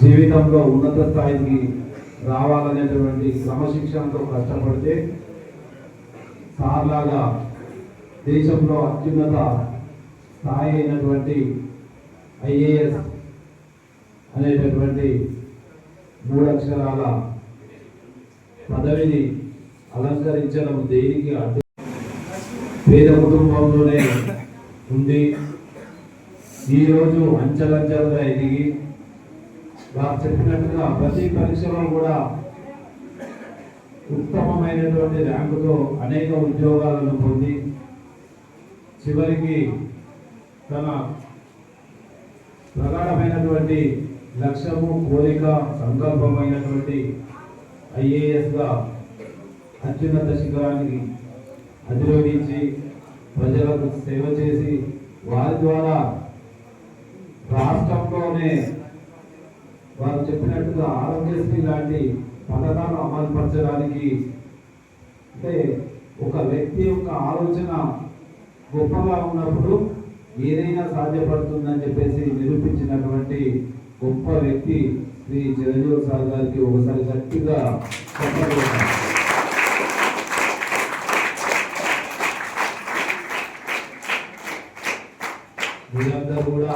జీవితంలో ఉన్నత స్థాయికి రావాలనేటువంటి క్రమశిక్షణతో కష్టపడితే సార్లాగా దేశంలో అత్యున్నత స్థాయి అయినటువంటి ఐఏఎస్ అనేటటువంటి 3 అక్షరాల పదవిని అలంకరించడం దేనికి అడ్డు? పేద కుటుంబంలోనే ఉండి ఈరోజు అంచెలంచెలుగా ఎదిగి వారు చెప్పినట్టుగా ప్రతి పరీక్షలో కూడా ఉత్తమమైనటువంటి ర్యాంకుతో అనేక ఉద్యోగాలను పొంది చివరికి తన ప్రగాఢమైనటువంటి లక్ష్యము కోరిక సంకల్పమైనటువంటి ఐఏఎస్గా అత్యున్నత శిఖరానికి అధిరోహించి ప్రజలకు సేవ చేసి వారి ద్వారా రాష్ట్రంలోనే వారు చెప్పినట్టుగా ఆరోగ్యశ్రీ లాంటి పథకాలు అమలుపరచడానికి అంటే ఒక వ్యక్తి యొక్క ఆలోచన గొప్పగా ఉన్నప్పుడు ఏదైనా సాధ్యపడుతుందని చెప్పేసి నిరూపించినటువంటి గొప్ప వ్యక్తి శ్రీ చిరంజీవి సార్ గారికి ఒకసారి గట్టిగా మీరందరూ కూడా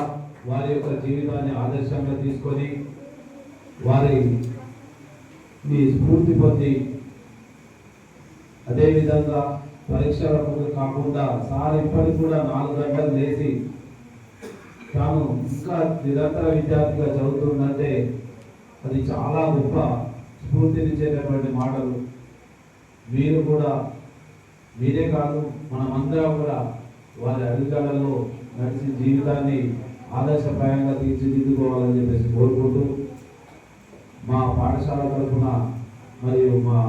వారి యొక్క జీవితాన్ని ఆదర్శంగా తీసుకొని వారి స్ఫూర్తి పొంది అదేవిధంగా పరీక్షలకు కాకుండా సార్ ఇప్పటికి కూడా 4 గంటలు లేచి తాను ఇంకా నిరంతర విద్యార్థిగా చదువుతుందంటే అది చాలా గొప్ప స్ఫూర్తినిచ్చేటటువంటి మాటలు. మీరు కూడా మీరే కాదు మనమందరం కూడా వారి అడుగుజాడల్లో నడిచి జీవితాన్ని ఆదర్శప్రాయంగా తీర్చిదిద్దుకోవాలని చెప్పేసి కోరుకుంటూ మా పాఠశాల తరఫున మరియు మా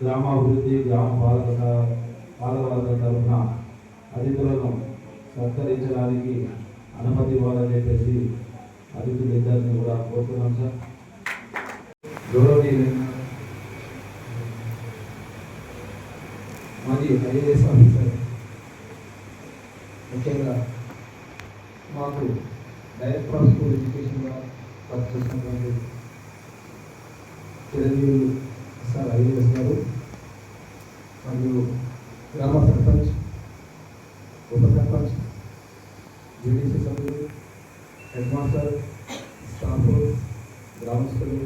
గ్రామాభివృద్ధి గ్రామ పాలకవర్గం తరఫున అతిథులను సత్కరించడానికి అనుమతి ఇవ్వాలని చెప్పేసి అతిథులిద్దరిని కూడా కోరుతున్నాం సార్. గౌరవనీయులైన మాది ఐఏఎస్ ఆఫీసర్, ముఖ్యంగా మాకు డైరెక్టర్ ఆఫ్ స్కూల్ ఎడ్యుకేషన్గా వర్క్ చేసినటువంటి చిరంజీవి సార్ ఐఏఎస్ గారు మరియు గ్రామ సర్పంచ్, ఉప సర్పంచ్, జీడీసీ సభ్యులు, హెడ్ మాస్టర్, స్టాఫ్, గ్రామస్తులు,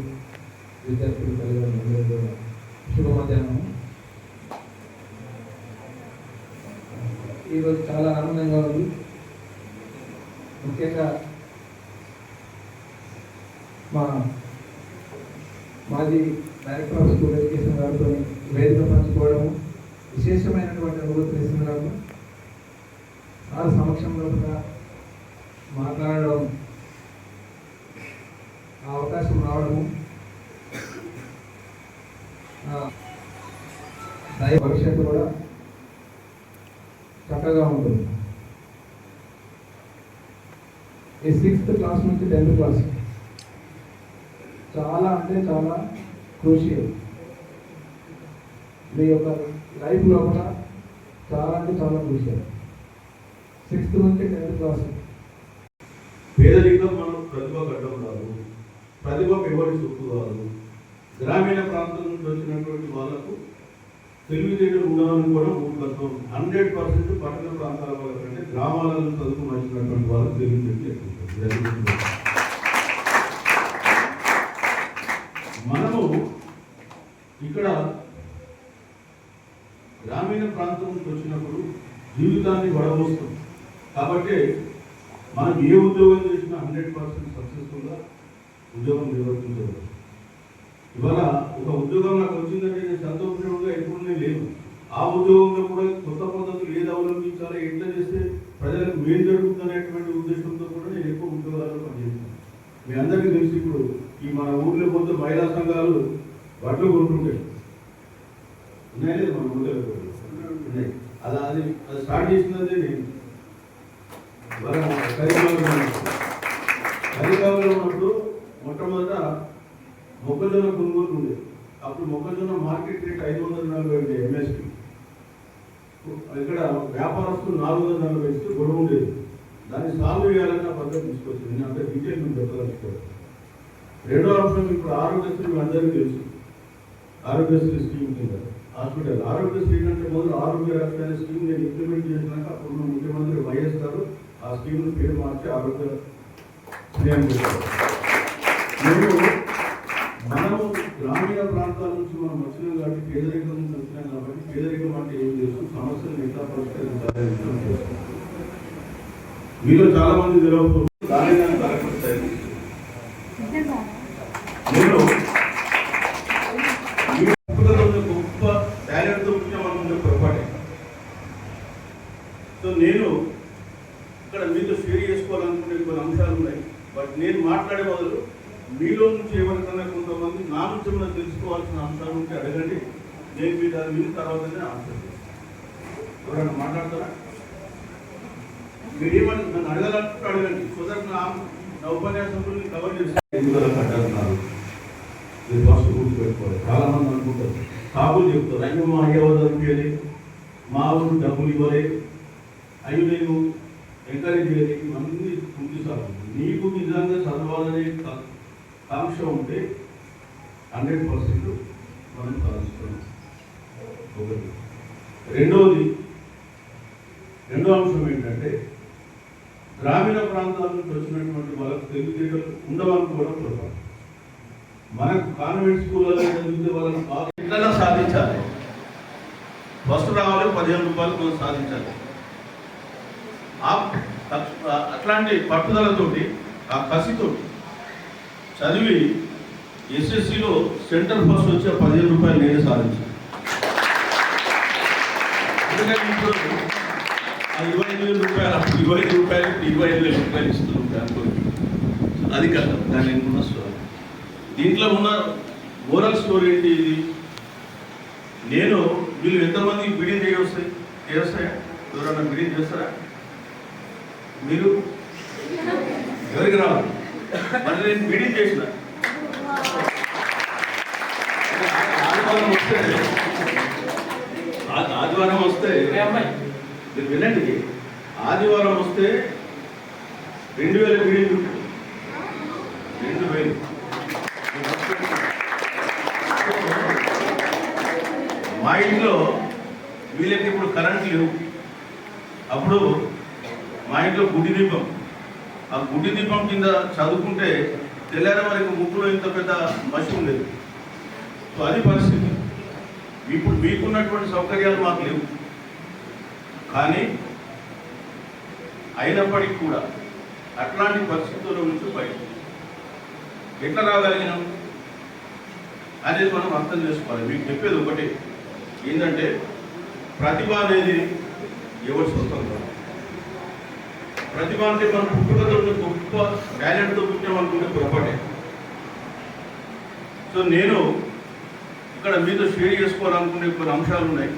విద్యార్థులు కలిగిన శుభ మధ్యాహ్నం. ఈరోజు చాలా ఆనందంగా ఉంది. ముఖ్యంగా మాజీ డైరెక్టర్ ఆఫ్ స్కూల్ ఎడ్యుకేషన్ గారితో వేదిక పంచుకోవడము, విశేషమైనటువంటి అనుభూతి ఇస్తున్నాము. వారి సమక్షంలో కూడా మాట్లాడడం, ఆ అవకాశం రావడము భవిష్యత్తు కూడా చక్కగా ఉంటుంది. ఈ 6th క్లాస్ నుంచి 10th క్లాస్ చాలా అంటే చాలా క్రూషియల్. మీ యొక్క లైఫ్లో కూడా చాలా అంటే చాలా క్రూషియల్. 6th నుంచి 10th క్లాస్. పేదరికం మనం ప్రతిభ కట్టడం కాదు, ప్రతిభ ఎవరి సొత్తు కాదు. గ్రామీణ ప్రాంతం నుంచి వచ్చినటువంటి వాళ్ళకు తెలివితేటలు ఉండాలని కూడా మూర్ఖత్వం. 100% పట్టణ ప్రాంతాల వాళ్ళ కంటే గ్రామాలను చదువుకుని వచ్చినటువంటి వాళ్ళకు తెలివితేటలు ఎక్కువ. మనము ఇక్కడ గ్రామీణ ప్రాంతం నుంచి వచ్చినప్పుడు జీవితాన్ని వడబోస్తాం కాబట్టి మనం ఏ ఉద్యోగం చేసినా 100% సక్సెస్ఫుల్గా ఉద్యోగం నిర్వర్తించవచ్చు. ఇవాళ ఒక ఉద్యోగం నాకు వచ్చిందంటే నేను సంతోషంగా ఎప్పుడు లేను. ఆ ఉద్యోగంలో కూడా కొత్త పద్ధతులు ఏది అవలంబించాలో, ఎట్లా చేస్తే ప్రజలకు మేలు జరుగుతుందనేటువంటి ఉద్దేశంతో కూడా నేను ఎక్కువ ఉద్యోగాల్లో పనిచేస్తాను. మీ అందరికీ తెలిసి ఇప్పుడు ఈ మన ఊర్లో కొంత మహిళా సంఘాలు బట్టలు కొంటుంటాయి, ఉన్నాయి లేదు మన ఊళ్ళో ఉన్నాయి. అది స్టార్ట్ చేసినదే నేను కరీంనగర్లో ఉన్నప్పుడు మొట్టమొదట మొక్కజొన్న కొనుగోలు ఉండేది. అప్పుడు మొక్కజొన్న మార్కెట్ రేట్ 540 ఎంఎస్పీ. ఇక్కడ వ్యాపారస్తులు 440 ఇస్తే గొడవ ఉండేది. దాన్ని సాల్వ్ చేయాలని ఆ పద్ధతి తీసుకొచ్చింది. నేను అంత డీటెయిల్ మీకు చెప్పదలుచుకోవాలి. రెండో అంశం, ఇప్పుడు ఆరోగ్యశ్రీ మీ అందరికీ తెలుసు. ఆరోగ్యశ్రీ స్కీమ్ కింద హాస్పిటల్ ఆరోగ్యశ్రీ కంటే మొదలు ఆరోగ్య రక్షణ అనే స్కీమ్ నేను ఇంప్లిమెంట్ చేసినాక అప్పుడు ముఖ్యమంత్రి వైఎస్ గారు ఆ స్కీమ్ను పేరు మార్చి ఆరోగ్య శ్రీ అని చెప్పారు. నేను మనము గ్రామీణ ప్రాంతాల నుంచి మనం వచ్చినాం కాబట్టి, పేదరికం నుంచి వచ్చినాం కాబట్టి, పేదరికం అంటే ఏం చేస్తాం, సమస్యలను ఎట్లా పరిష్కరించాలని విషయం చేస్తాం. మీలో చాలా మంది తెలియకపోతే దాని కార్యక్రమం నేను గొప్ప టాలెంట్తో పుట్టినామనుకునే పొరపాటే. సో నేను ఇక్కడ మీతో షేర్ చేసుకోవాలనుకునే కొన్ని అంశాలు ఉన్నాయి. బట్ నేను మాట్లాడే బదులు మీలో నుంచి ఎవరికన్నా కొంతమంది నా నుంచి మనం తెలుసుకోవాల్సిన అంశాలు ఉంటే అడగండి. నేను మీ దాని మీద తర్వాతనే ఆన్సర్ చేస్తాను. ఎవరైనా మాట్లాడతారా? మీరు ఏమని నన్ను అడగాలంటే అడగండి. సో దట్ నా ఉపన్యాసం గురించి కవర్ చేసి ఎన్నికల కట్టాలన్నారు. మీరు ఫస్ట్ గుర్తుపెట్టుకోవాలి. చాలా మంది అనుకుంటారు, కాపులు చెప్తారు, అయ్యో మా అయ్యవ చదివేది, మా ఊరు డబ్బులు ఇవ్వలే, అయ్యో నేను ఎంకరేజ్ చేయలేదు. ఇవన్నీ కుంటి సాగు. నీకు నిజంగా చదవాలనే కాంక్ష ఉంటే 100% మనం సాధిస్తున్నాం. ఒకటి. రెండో అంశం ఏంటంటే, గ్రామీణ ప్రాంతాల నుంచి వచ్చినటువంటి వాళ్ళకు తెలివితేటలు ఉండవనుకోవడం పొరపాటు. మనకు కాన్వెంట్ స్కూళ్ళలో చదివితే వాళ్ళని ఎట్లా సాధించాలి, ఫస్ట్ రావాలి, 15 రూపాయలు మనం సాధించాలి. అట్లాంటి పట్టుదలతోటి, ఆ కసితోటి చదివి ఎస్ఎస్సిలో సెంటర్ ఫస్ట్ వచ్చే 15 రూపాయలు నేనే సాధించాను. ఎందుకంటే ఇప్పుడు 25,000 రూపాయలు, అప్పుడు 25 రూపాయలు 25,000 రూపాయలు ఇస్తున్నాం బ్యాంకు. అది కాదు దాని ఉన్న స్టోరీ. దీంట్లో ఉన్న మోరల్ స్టోరీ ఏంటి? ఇది నేను వీళ్ళు ఎంతమంది బిడీలు చేస్తాయా? ఎవరన్నా బిడీలు చేస్తారా? మీరు ఎవరికి రావాలి? మరి నేను బిడీలు చేసిన ఆదివారం వస్తే మీరు వినండి, ఆదివారం వస్తే 2,000 బిడీలు ఉంటుంది. 2,000. మా ఇంట్లో వీళ్ళకి ఇప్పుడు కరెంట్ లేవు. అప్పుడు మా ఇంట్లో గుడి దీపం, ఆ గుడి దీపం కింద చదువుకుంటే తెల్లారి వరకు ముక్కులో ఇంత పెద్ద మసి ఉండేది. సో అది పరిస్థితి. ఇప్పుడు మీకున్నటువంటి సౌకర్యాలు మాకు లేవు. కానీ అయినప్పటికీ కూడా అట్లాంటి పరిస్థితుల నుంచి బయట ఎట్లా రాగలిగినాం అనేది మనం అర్థం చేసుకోవాలి. మీకు చెప్పేది ఒకటి ఏంటంటే, ప్రతిభ అనేది ఎవరి సొంతం కాదు. ప్రతిభ అంటే మనం పుట్టుకతో గొప్ప టాలెంట్తో పుట్టామనుకుంటే పొరపాటే. సో నేను ఇక్కడ మీతో షేర్ చేసుకోవాలనుకునే కొన్ని అంశాలు ఉన్నాయి.